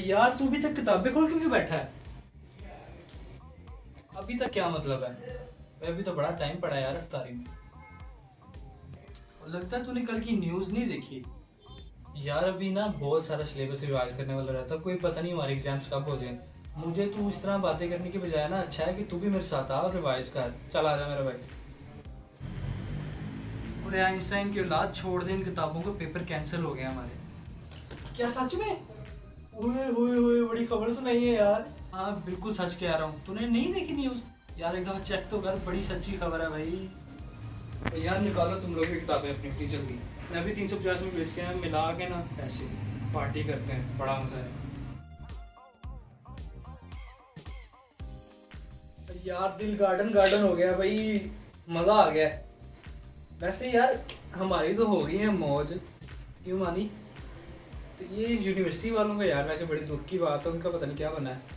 यार तू भी तक किताबें खोल के क्यों बैठा है? अभी तक क्या मतलब है? अभी तो बड़ा टाइम पड़ा है यार अफ्तारी में। लगता है तूने कल की न्यूज़ नहीं देखी। यार अभी ना बहुत सारा सिलेबस रिवाइज करने वाला रहता है, कोई पता नहीं हमारे एग्जाम्स कब हो जाए। मुझे तू इस तरह बातें करने की बजाय ना अच्छा है कि तू भी मेरे साथ आ और रिवाइज कर। चल आ जा मेरा भाई। और आइंस्टाइन की औलाद छोड़ दे इन किताबों को, पेपर कैंसिल हो गया हमारे। क्या सच में? ओए ओए ओए बड़ी खबर सुनाई है यार। हाँ बिल्कुल सच कह रहा हूँ, तूने नहीं देखी न्यूज़? यार एकदम चेक तो कर, बड़ी सच्ची खबर है भाई। तो यार निकालो तुम लोग भी किताबें अपनी अपनी जल्दी। मैं भी 350 में बेच के हैं, मिला के ना पैसे पार्टी करते हैं, बड़ा मजा है। यार दिल गार्डन गार्डन हो गया भाई, मजा आ गया। वैसे यार हमारी तो हो गई है मौज, क्यों मानी? तो ये यूनिवर्सिटी वालों का यार वैसे बड़ी दुख की बात है, उनका पता नहीं क्या बना है।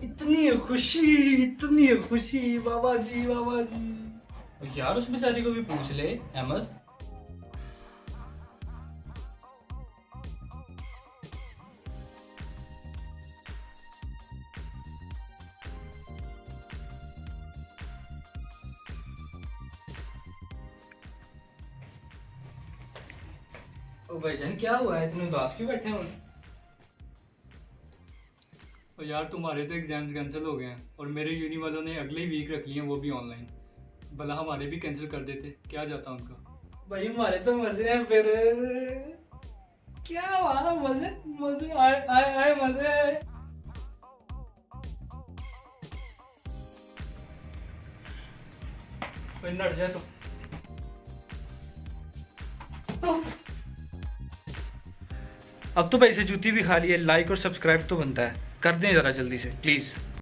इतनी खुशी बाबा जी बाबा जी। यार उस बेचारी को भी पूछ ले अहमद। ओ भाईजान क्या हुआ है, इतने उदास क्यों बैठे हैं? और यार तुम्हारे तो एग्जाम्स कैंसिल हो गए हैं और मेरे यूनी वालों ने अगले वीक रख लिए हैं, वो भी ऑनलाइन। भला हमारे भी कैंसिल कर देते, क्या जाता उनका। भाई हमारे तो मजे हैं फिर। क्या हमारा मजे मजे आए आए आए मजे। भाई नट जाए तो। अब तो भाई से जूती भी खा ली है, लाइक और सब्सक्राइब तो बनता है, कर दें ज़रा जल्दी से प्लीज़।